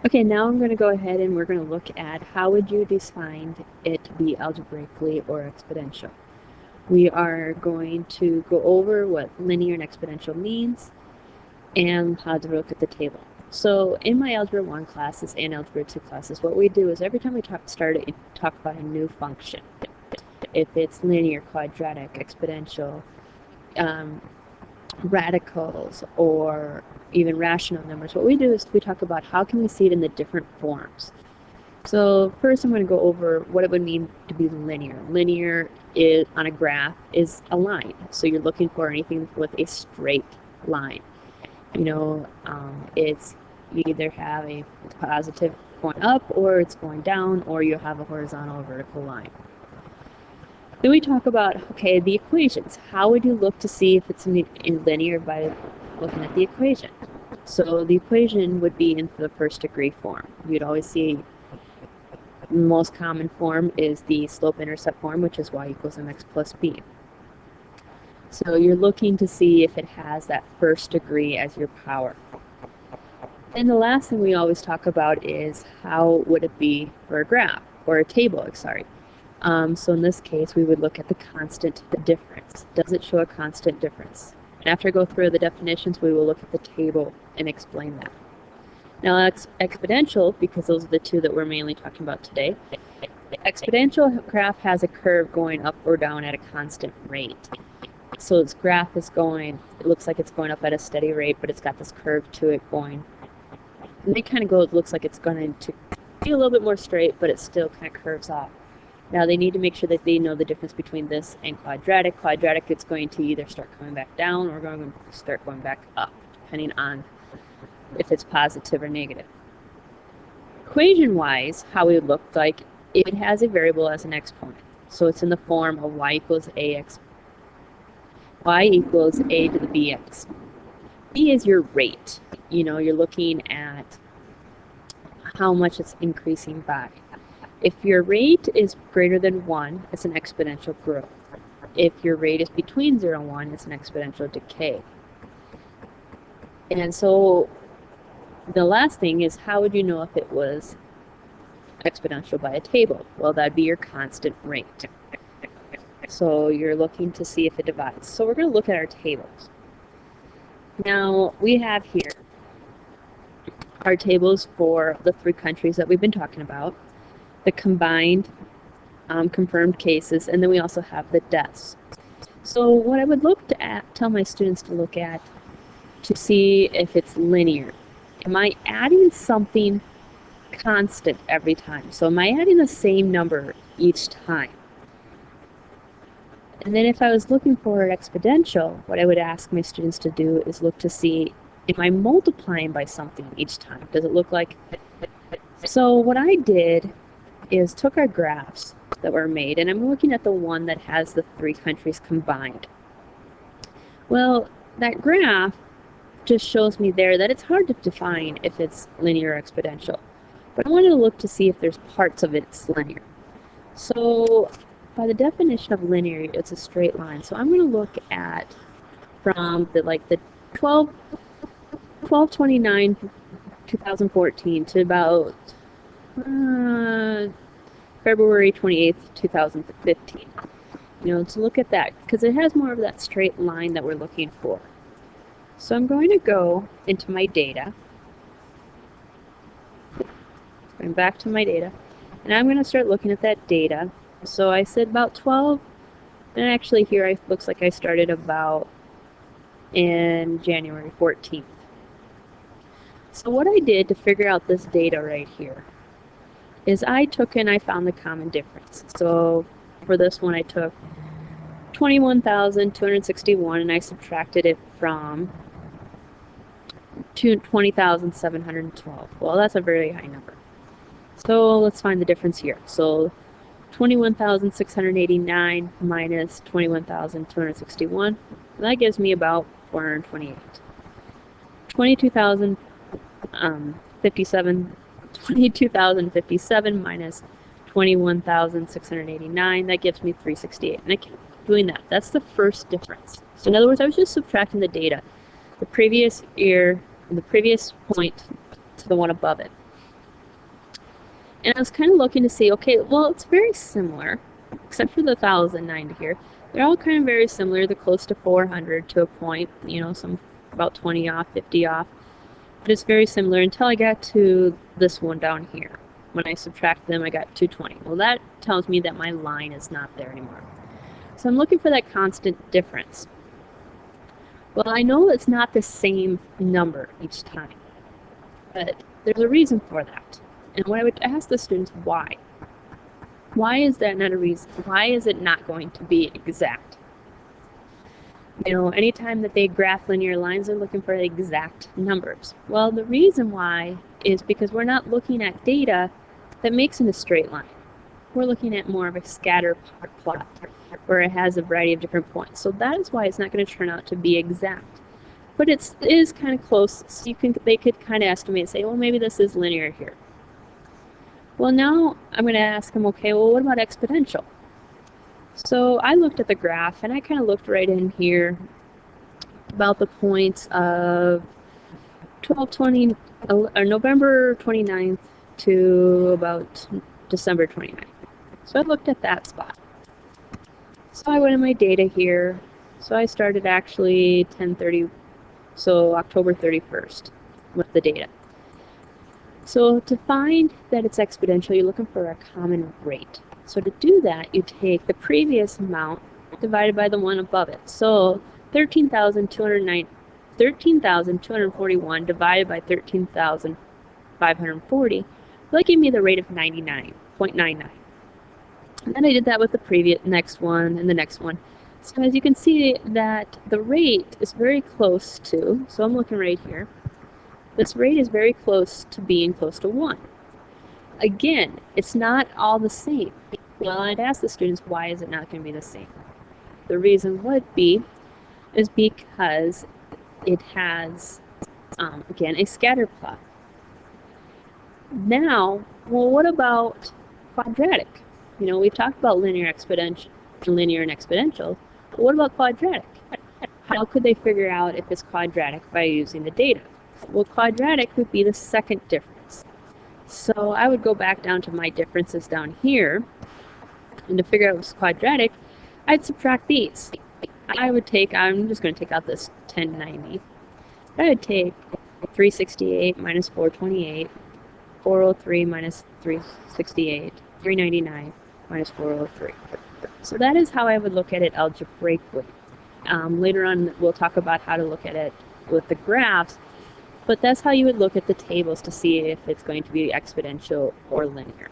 Okay, now I'm going to go ahead and we're going to look at how would you define it to be algebraically or exponential. We are going to go over what linear and exponential means and how to look at the table. So in my Algebra 1 classes and Algebra 2 classes, what we do is every time we talk about a new function, if it's linear, quadratic, exponential, radicals, or even rational numbers, what we do is we talk about how can we see it in the different forms. So first I'm going to go over what it would mean to be linear. Linear is, on a graph, is a line. So you're looking for anything with a straight line. You know, you either have a positive going up or it's going down, or you have a horizontal or vertical line. Then we talk about, okay, the equations. How would you look to see if it's in linear by looking at the equation? So the equation would be in the first degree form. You'd always see the most common form is the slope-intercept form, which is y equals mx plus b. So you're looking to see if it has that first degree as your power. And the last thing we always talk about is how would it be for a graph, or a table, sorry. So in this case, we would look at the constant, the difference. Does it show a constant difference? And after I go through the definitions, we will look at the table and explain that. Now, exponential, because those are the two that we're mainly talking about today, the exponential graph has a curve going up or down at a constant rate. So its graph is going, it looks like it's going up at a steady rate, but it's got this curve to it going. And it kind of goes, looks like it's going to be a little bit more straight, but it still kind of curves off. Now they need to make sure that they know the difference between this and quadratic. Quadratic, it's going to either start coming back down or going to start going back up, depending on if it's positive or negative. Equation-wise, how it would look like, it has a variable as an exponent. So it's in the form of y equals ax. Y equals a to the bx. B is your rate. You know, you're looking at how much it's increasing by. If your rate is greater than 1, it's an exponential growth. If your rate is between 0 and 1, it's an exponential decay. And so the last thing is, how would you know if it was exponential by a table? Well, that'd be your constant rate. So you're looking to see if it divides. So we're going to look at our tables. Now, we have here our tables for the 3 countries that we've been talking about, the combined confirmed cases, and then we also have the deaths. So what I would look to tell my students to look at to see if it's linear. Am I adding something constant every time? So am I adding the same number each time? And then if I was looking for an exponential, what I would ask my students to do is look to see, am I multiplying by something each time? Does it look like... So what I did is took our graphs that were made, and I'm looking at the one that has the 3 countries combined. Well, that graph just shows me there that it's hard to define if it's linear or exponential. But I wanted to look to see if there's parts of it's linear. So by the definition of linear, it's a straight line. So I'm going to look at from the 12/29 2014 to about February 28th 2015. You know, to look at that, because it has more of that straight line that we're looking for. So I'm going to go into my data, going back to my data, and I'm going to start looking at that data. So I said about 12, and actually here it looks like I started about in January 14th. So what I did to figure out this data right here is I took and I found the common difference. So for this one I took 21,261 and I subtracted it from 20,712. Well, that's a very high number. So let's find the difference here. So 21,689 minus 21,261, that gives me about 428. 22,057 minus 21,689, that gives me 368. And I keep doing that. That's the first difference. So in other words, I was just subtracting the data, the previous year, and the previous point to the one above it. And I was kind of looking to see, okay, well, it's very similar, except for the 1,090 here. They're all kind of very similar. They're close to 400 to a point, you know, some about 20 off, 50 off. But it's very similar until I got to this one down here. When I subtract them, I got 220. Well, that tells me that my line is not there anymore. So I'm looking for that constant difference. Well, I know it's not the same number each time, but there's a reason for that. And what I would ask the students, why? Why is that not a reason? Why is it not going to be exact? You know, anytime that they graph linear lines, they're looking for exact numbers. Well, the reason why is because we're not looking at data that makes in a straight line. We're looking at more of a scatter plot where it has a variety of different points. So that is why it's not going to turn out to be exact. But it is kind of close, so they could kind of estimate and say, well, maybe this is linear here. Well, now I'm going to ask them, okay, well, what about exponential? So I looked at the graph, and I kind of looked right in here about the points of November 29th to about December 29th. So I looked at that spot. So I went in my data here. So I started actually 10/30, so October 31st with the data. So to find that it's exponential, you're looking for a common rate. So to do that, you take the previous amount divided by the one above it. So 13,241 divided by 13,540 will give me the rate of 99.99. And then I did that with the previous next one and the next one. So as you can see that the rate is very close to, so I'm looking right here, this rate is very close to being close to 1. Again, it's not all the same. Well, I'd ask the students, why is it not going to be the same? The reason would be is because it has, again, a scatter plot. Now, well, what about quadratic? You know, we've talked about linear and exponential, but what about quadratic? How could they figure out if it's quadratic by using the data? Well, quadratic would be the second difference. So I would go back down to my differences down here, and to figure out if it's quadratic, I'd subtract these. I'm just going to take out this 1090. I would take 368 minus 428, 403 minus 368, 399 minus 403. So that is how I would look at it algebraically. Later on, we'll talk about how to look at it with the graphs, but that's how you would look at the tables to see if it's going to be exponential or linear.